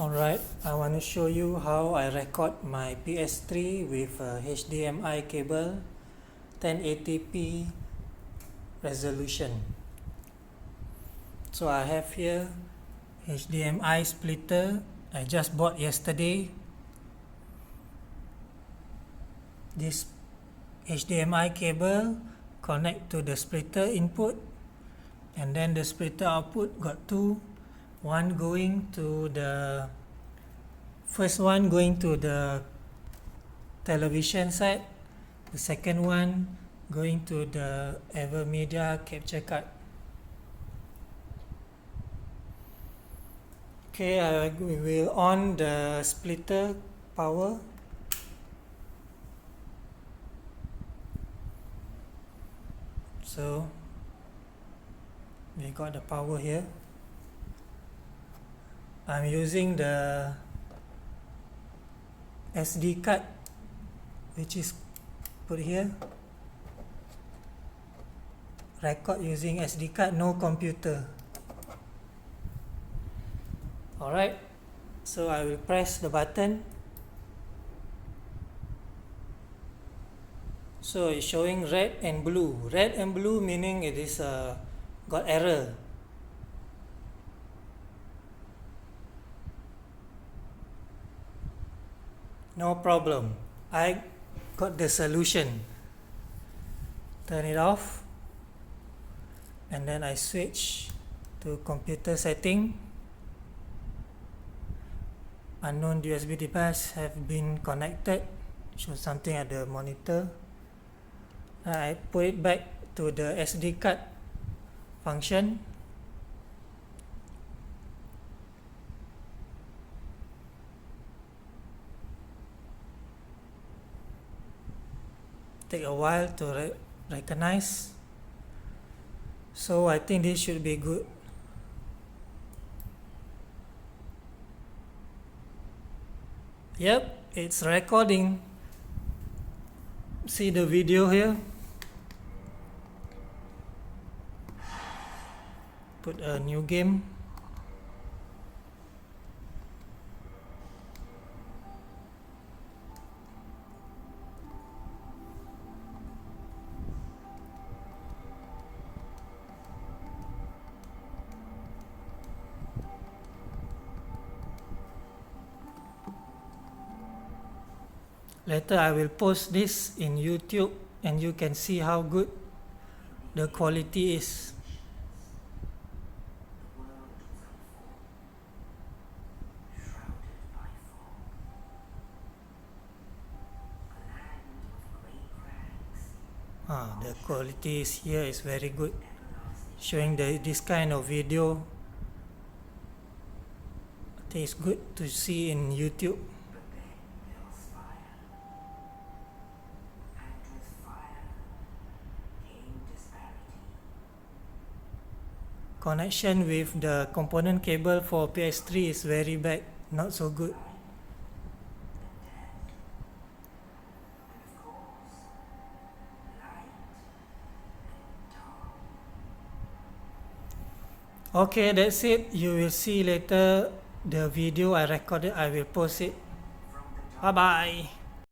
Alright, I want to show you how I record my PS3 with a HDMI cable 1080p resolution. So I have here HDMI splitter I just bought yesterday. This HDMI cable connect to the splitter input, and then the splitter output got two. One going to the first one going to the television side, the second one going to the avermedia capture card. Okay, we will on the splitter power. So we got the power here. I'm using the SD card, which is put here. Record using SD card, no computer. Alright, so I will press the button. So it's showing red and blue. Red and blue meaning it is got error. No problem, I got the solution. Turn it off, and then I switch to computer setting. Unknown USB device have been connected. Show something at the monitor. I put it back to the SD card function. Take a while to recognize. So I think this should be good. Yep, it's recording. See the video here. Put a new game. Later I will post this in YouTube and you can see how good the quality is. The quality is here is very good. Showing this kind of video, I think it's good to see in YouTube. Connection with the component cable for PS3 is very bad, not so good. Okay, that's it. You will see later the video I recorded. I will post it. Bye bye.